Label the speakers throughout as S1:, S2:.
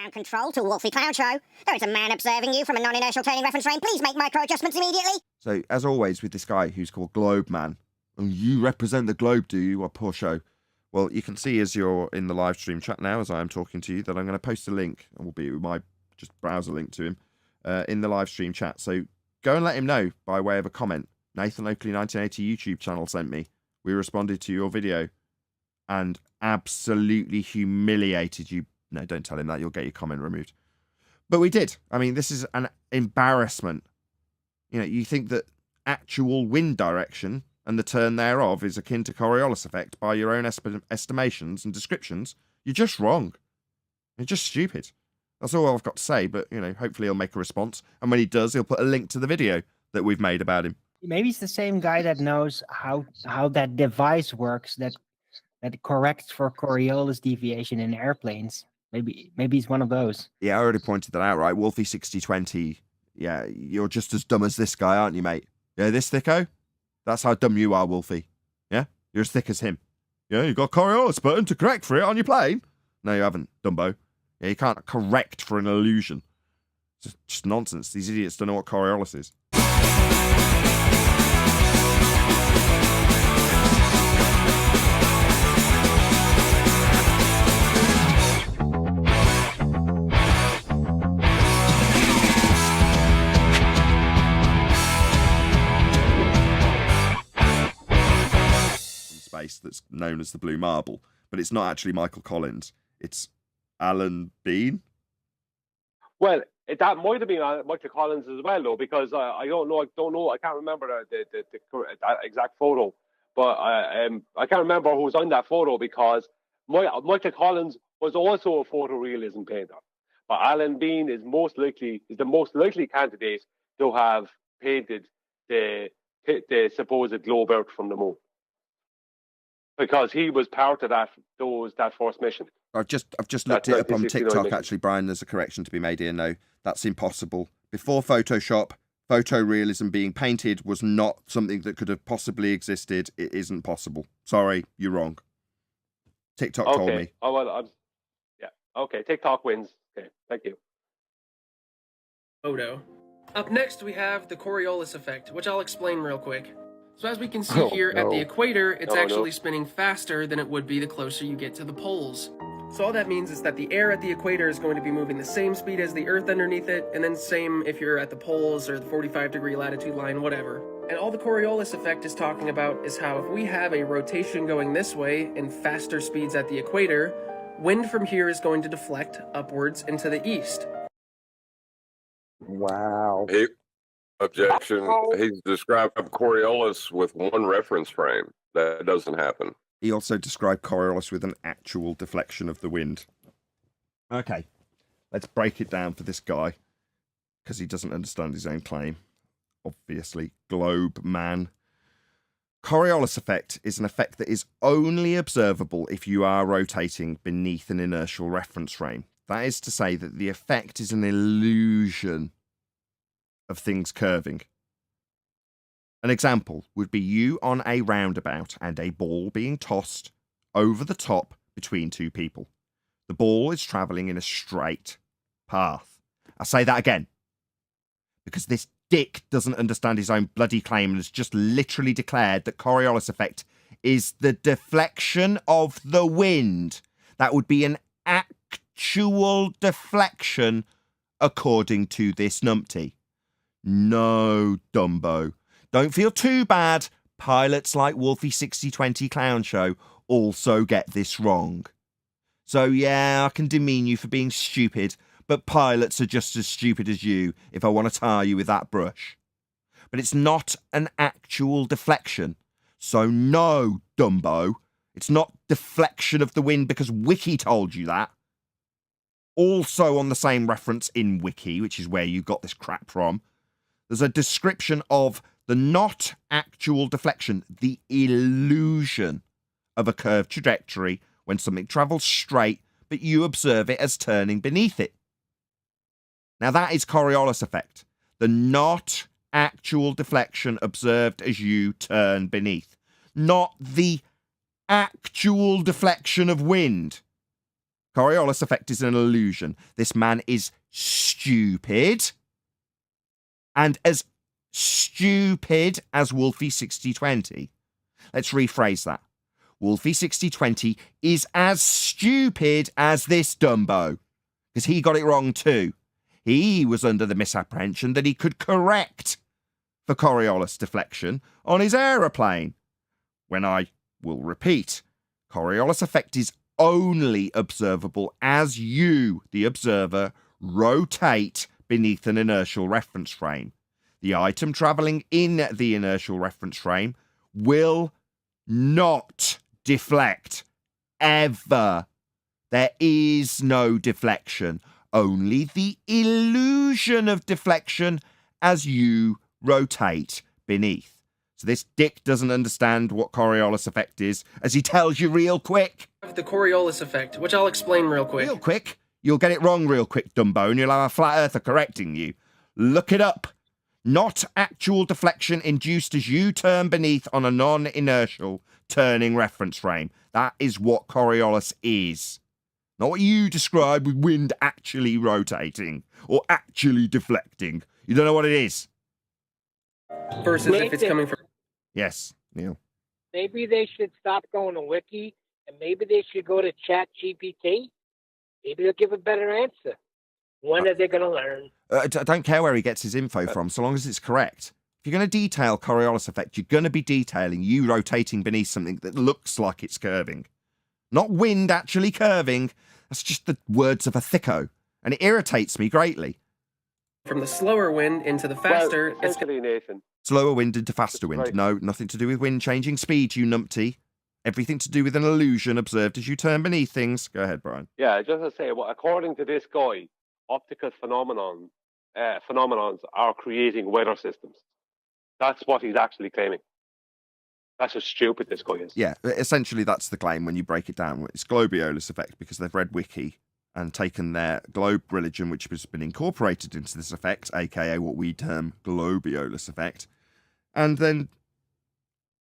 S1: ground control to Wolfie Clown Show. There is a man observing you from a non-inertial turning reference frame. Please make micro adjustments immediately.
S2: So, as always with this guy who's called GlobeMann, and you represent the globe, do you? What poor show. Well, you can see as you're in the live stream chat now, as I am talking to you, that I'm going to post a link, and will be my just browser link to him, in the live stream chat. So go and let him know by way of a comment. Nathan Oakley 1980 YouTube channel sent me. We responded to your video and absolutely humiliated you. No, don't tell him that. You'll get your comment removed. But we did. I mean, this is an embarrassment. You know, you think that actual wind direction and the turn thereof is akin to Coriolis effect by your own estimations and descriptions. You're just wrong. You're just stupid. That's all I've got to say, but, you know, hopefully he'll make a response. And when he does, he'll put a link to the video that we've made about him.
S3: Maybe it's the same guy that knows how that device works that corrects for Coriolis deviation in airplanes. Maybe he's one of those.
S2: Yeah, I already pointed that out, right? Wolfie6020. Yeah, you're just as dumb as this guy, aren't you, mate? Yeah, this thicko? That's how dumb you are, Wolfie. Yeah? You're as thick as him. Yeah, you got Coriolis button to correct for it on your plane. No, you haven't, Dumbo. Yeah, you can't correct for an illusion. It's just nonsense. These idiots don't know what Coriolis is. Space that's known as the Blue Marble, but it's not actually Michael Collins. It's Alan Bean.
S4: Well, that might have been Michael Collins as well, though, because I don't know. I can't remember that exact photo, but I can't remember who was on that photo because Michael Collins was also a photorealism painter, but Alan Bean is the most likely candidate to have painted the supposed globe Earth from the moon, because he was part of that first mission.
S2: I've just looked it up on TikTok, actually, Brian. There's a correction to be made here. No, that's impossible. Before Photoshop, photorealism being painted was not something that could have possibly existed. It isn't possible. Sorry, you're wrong. TikTok told me.
S4: Oh, well, yeah. Okay, TikTok wins. Okay, thank you.
S5: Photo. Up next, we have the Coriolis effect, which I'll explain real quick. So as we can see here at the equator, it's actually spinning faster than it would be the closer you get to the poles. So all that means is that the air at the equator is going to be moving the same speed as the Earth underneath it, and then same if you're at the poles or the 45-degree latitude line, whatever. And all the Coriolis effect is talking about is how if we have a rotation going this way and faster speeds at the equator, wind from here is going to deflect upwards into the east.
S6: Wow.
S7: Objection. He's described Coriolis with one reference frame. That doesn't happen.
S2: He also described Coriolis with an actual deflection of the wind. Okay, let's break it down for this guy, because he doesn't understand his own claim. Obviously, GlobeMann. Coriolis effect is an effect that is only observable if you are rotating beneath an inertial reference frame. That is to say that the effect is an illusion of things curving. An example would be you on a roundabout and a ball being tossed over the top between two people. The ball is travelling in a straight path. I say that again, because this dick doesn't understand his own bloody claim and has just literally declared that Coriolis effect is the deflection of the wind. That would be an actual deflection according to this numpty. No, Dumbo. Don't feel too bad. Pilots like Wolfie6020 Clown Show also get this wrong. So yeah, I can demean you for being stupid, but pilots are just as stupid as you if I want to tar you with that brush. But it's not an actual deflection. So no, Dumbo. It's not deflection of the wind because Wiki told you that. Also on the same reference in Wiki, which is where you got this crap from, there's a description of the not actual deflection, the illusion of a curved trajectory when something travels straight, but you observe it as turning beneath it. Now that is Coriolis effect. The not actual deflection observed as you turn beneath. Not the actual deflection of wind. Coriolis effect is an illusion. This man is stupid. And as stupid as Wolfie6020. Let's rephrase that. Wolfie6020 is as stupid as this Dumbo. Because he got it wrong too. He was under the misapprehension that he could correct for Coriolis deflection on his aeroplane. When I will repeat, Coriolis effect is only observable as you, the observer, rotate beneath an inertial reference frame. The item travelling in the inertial reference frame will not deflect ever. There is no deflection, only the illusion of deflection as you rotate beneath. So this dick doesn't understand what Coriolis effect is, as he tells you real quick.
S5: The Coriolis effect, which I'll explain real quick.
S2: Real quick? You'll get it wrong real quick, Dumbo, and you'll have a flat earther correcting you. Look it up. Not actual deflection induced as you turn beneath on a non-inertial turning reference frame. That is what Coriolis is. Not what you describe with wind actually rotating or actually deflecting. You don't know what it is.
S5: Versus if it's coming from...
S2: Yes, Neil.
S6: Maybe they should stop going to Wiki and maybe they should go to ChatGPT. Maybe they'll give a better answer. When are they going to learn?
S2: I don't care where he gets his info from, so long as it's correct. If you're going to detail Coriolis effect, you're going to be detailing you rotating beneath something that looks like it's curving. Not wind actually curving. That's just the words of a thicko. And it irritates me greatly.
S5: From the slower wind into the faster...
S4: Well, essentially, Nathan.
S2: Slower wind into faster wind.
S4: Right.
S2: No, nothing to do with wind changing speed, you numpty. Everything to do with an illusion observed as you turn beneath things. Go ahead, Brian.
S4: Yeah, just to say, well, according to this guy, optical phenomenons are creating weather systems. That's what he's actually claiming. That's how stupid this guy is.
S2: Yeah, essentially that's the claim when you break it down. It's Globeolus effect because they've read Wiki and taken their globe religion, which has been incorporated into this effect, aka what we term Globeolus effect, and then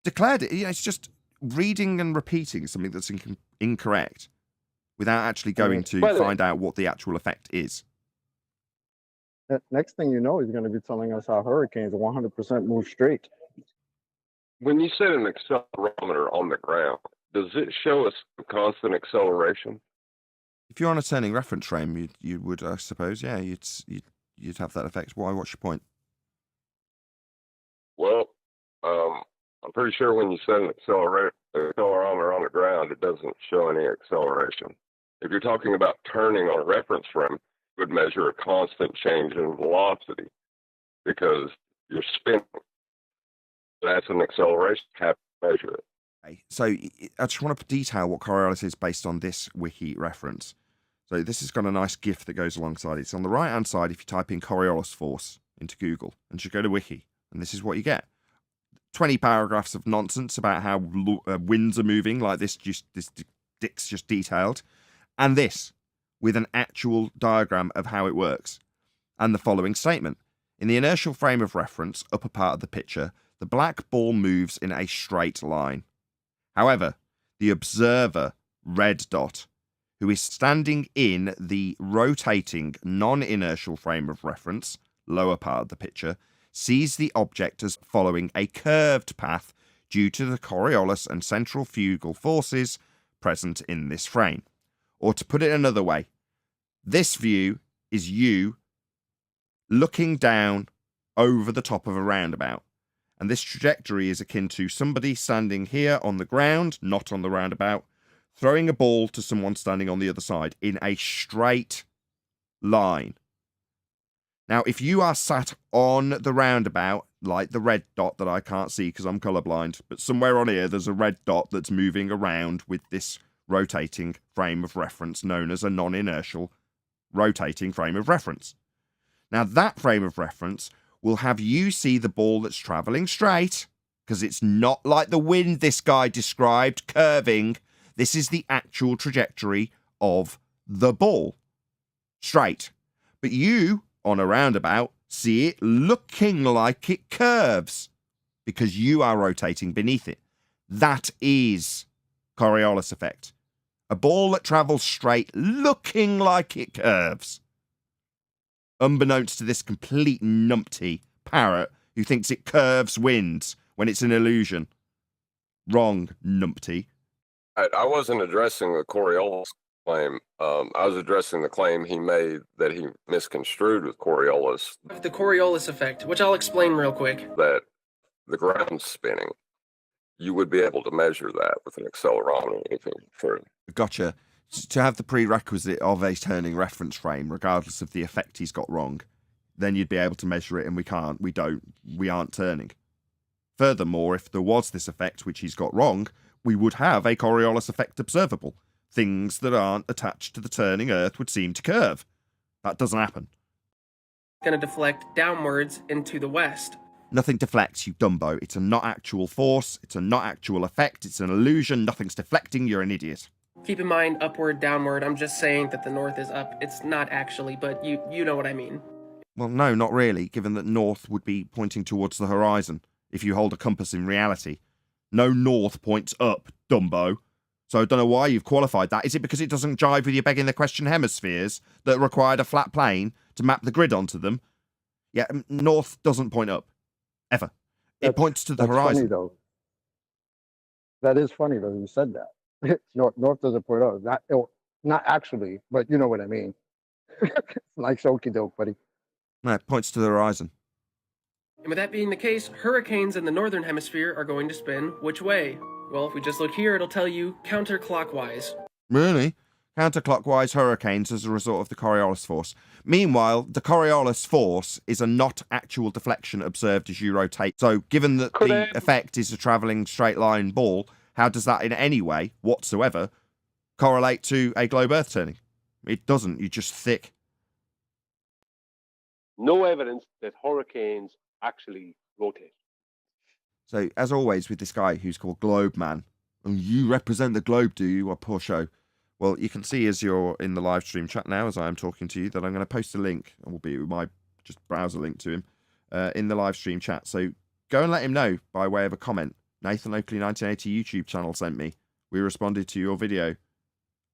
S2: declared it. It's just reading and repeating something that's incorrect without actually going to find out what the actual effect is.
S8: Next thing you know, he's going to be telling us how hurricanes 100% move straight.
S7: When you set an accelerometer on the ground, does it show us constant acceleration?
S2: If you're on a turning reference frame, you would, I suppose, yeah, you'd have that effect. Why? What's your point?
S7: Well, I'm pretty sure when you set an accelerometer on the ground, it doesn't show any acceleration. If you're talking about turning on a reference frame, it would measure a constant change in velocity because you're spinning. That's an acceleration. You have to measure it.
S2: Okay, so I just want to detail what Coriolis is based on this wiki reference. So this has got a nice GIF that goes alongside it. It's on the right-hand side if you type in Coriolis force into Google and you go to Wiki, and this is what you get. 20 paragraphs of nonsense about how winds are moving, like this Dick's just detailed, and this, with an actual diagram of how it works. And the following statement. In the inertial frame of reference, upper part of the picture, the black ball moves in a straight line. However, the observer, red dot, who is standing in the rotating non-inertial frame of reference, lower part of the picture, sees the object as following a curved path due to the Coriolis and centrifugal forces present in this frame. Or to put it another way, this view is you looking down over the top of a roundabout. And this trajectory is akin to somebody standing here on the ground, not on the roundabout, throwing a ball to someone standing on the other side in a straight line. Now, if you are sat on the roundabout, like the red dot that I can't see because I'm colorblind, but somewhere on here there's a red dot that's moving around with this rotating frame of reference known as a non-inertial rotating frame of reference. Now, that frame of reference will have you see the ball that's travelling straight, because it's not like the wind this guy described, curving. This is the actual trajectory of the ball. Straight. But you, on a roundabout, see it looking like it curves, because you are rotating beneath it. That is Coriolis effect. A ball that travels straight, looking like it curves. Unbeknownst to this complete numpty parrot who thinks it curves wins when it's an illusion. Wrong, numpty.
S7: I wasn't addressing the Coriolis claim. I was addressing the claim he made that he misconstrued with Coriolis,
S5: The Coriolis effect, which I'll explain real quick.
S7: that the ground's spinning. You would be able to measure that with an accelerometer if it were true.
S2: Gotcha. To have the prerequisite of a turning reference frame, regardless of the effect he's got wrong, then you'd be able to measure it, and we can't. We don't. We aren't turning. Furthermore, if there was this effect which he's got wrong, we would have a Coriolis effect observable. Things that aren't attached to the turning Earth would seem to curve. That doesn't happen.
S5: Going to deflect downwards into the west.
S2: Nothing deflects, you dumbo. It's a not actual force. It's a not actual effect. It's an illusion. Nothing's deflecting. You're an idiot.
S5: Keep in mind, upward, downward. I'm just saying that the north is up. It's not actually, but you know what I mean.
S2: Well, no, not really, given that north would be pointing towards the horizon, if you hold a compass in reality. No north points up, dumbo. So I don't know why you've qualified that. Is it because it doesn't jive with your begging the question hemispheres that required a flat plane to map the grid onto them? Yeah, north doesn't point up. Ever. It points to the horizon.
S8: Funny, though. That is funny, though, you said that. North doesn't point out. Not actually, but you know what I mean. Like okie doke, buddy.
S2: No, it points to the horizon.
S5: And with that being the case, hurricanes in the northern hemisphere are going to spin which way? Well, if we just look here, it'll tell you counterclockwise.
S2: Really? Counterclockwise hurricanes as a result of the Coriolis force. Meanwhile, the Coriolis force is a not actual deflection observed as you rotate. So, given that the effect is a travelling straight line ball, how does that in any way whatsoever correlate to a globe Earth turning? It doesn't. You're just thick.
S4: No evidence that hurricanes actually rotate.
S2: So, as always, with this guy who's called GlobeMann, and you represent the globe, do you? What poor show. Well, you can see as you're in the live stream chat now, as I am talking to you, that I'm going to post a link, albeit with my just browser link to him, in the live stream chat. So go and let him know by way of a comment. Nathan Oakley 1980 YouTube channel sent me. We responded to your video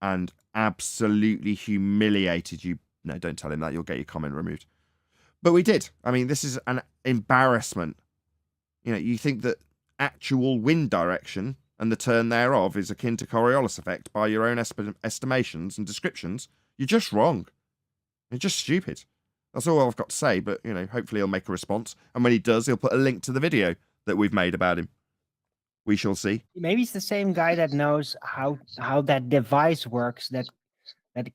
S2: and absolutely humiliated you. No, don't tell him that. You'll get your comment removed. But we did. I mean, this is an embarrassment. You know, you think that actual wind direction and the turn thereof is akin to Coriolis effect by your own estimations and descriptions. You're just wrong. You're just stupid. That's all I've got to say, but, you know, hopefully he'll make a response. And when he does, he'll put a link to the video that we've made about him. We shall see.
S3: Maybe it's the same guy that knows how that device works that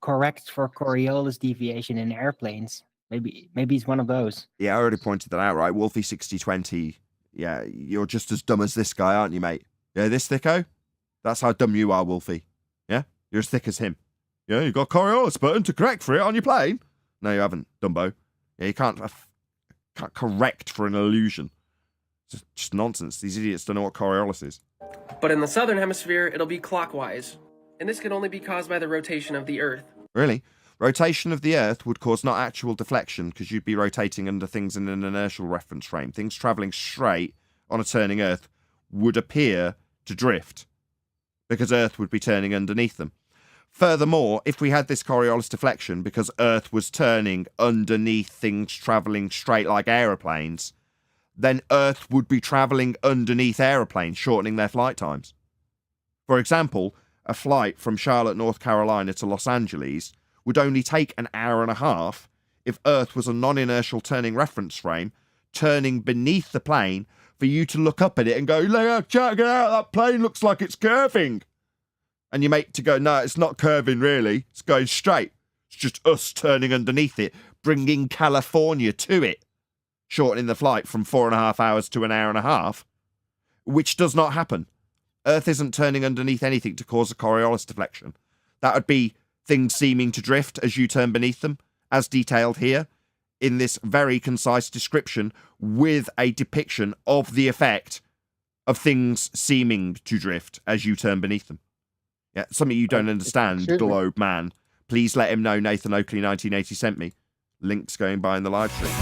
S3: corrects for Coriolis deviation in airplanes. Maybe he's one of those.
S2: Yeah, I already pointed that out, right? Wolfie6020. Yeah, you're just as dumb as this guy, aren't you, mate? Yeah, this thicko? That's how dumb you are, Wolfie. Yeah? You're as thick as him. Yeah, you got Coriolis button to correct for it on your plane. No, you haven't, dumbo. Yeah, you can't correct for an illusion. It's just nonsense. These idiots don't know what Coriolis is.
S5: But in the southern hemisphere, it'll be clockwise. And this can only be caused by the rotation of the Earth.
S2: Really? Rotation of the Earth would cause not actual deflection because you'd be rotating under things in an inertial reference frame. Things travelling straight on a turning Earth would appear to drift because Earth would be turning underneath them. Furthermore, if we had this Coriolis deflection because Earth was turning underneath things travelling straight like aeroplanes, then Earth would be travelling underneath aeroplanes, shortening their flight times. For example, a flight from Charlotte, North Carolina to Los Angeles would only take an hour and a half if Earth was a non-inertial turning reference frame, turning beneath the plane for you to look up at it and go, check it out, that plane looks like it's curving. And your mate to go, no, it's not curving really, it's going straight. It's just us turning underneath it, bringing California to it, shortening the flight from 4.5 hours to an hour and a half, which does not happen. Earth isn't turning underneath anything to cause a Coriolis deflection. That would be things seeming to drift as you turn beneath them, as detailed here in this very concise description with a depiction of the effect of things seeming to drift as you turn beneath them. Yeah, something you don't understand, GlobeMann. Please let him know Nathan Oakley 1980 sent me. Links going by in the live stream.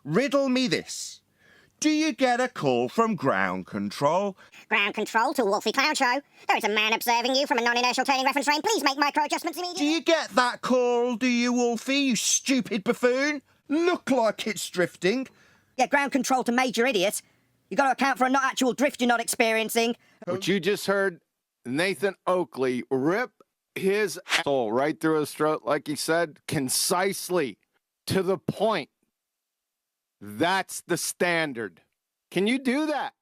S2: Riddle me this. Do you get a call from ground control?
S1: Ground control to Wolfie Cloud Show. There is a man observing you from a non-inertial turning reference frame. Please make micro adjustments
S2: Do
S1: immediately.
S2: you get that call, do you, Wolfie, you stupid buffoon? Look like it's drifting.
S9: Yeah, ground control to major idiot. You got to account for a not actual drift you're not experiencing.
S10: What you just heard Nathan Oakley rip his soul right through his throat, like he said, concisely, to the point. That's the standard. Can you do that?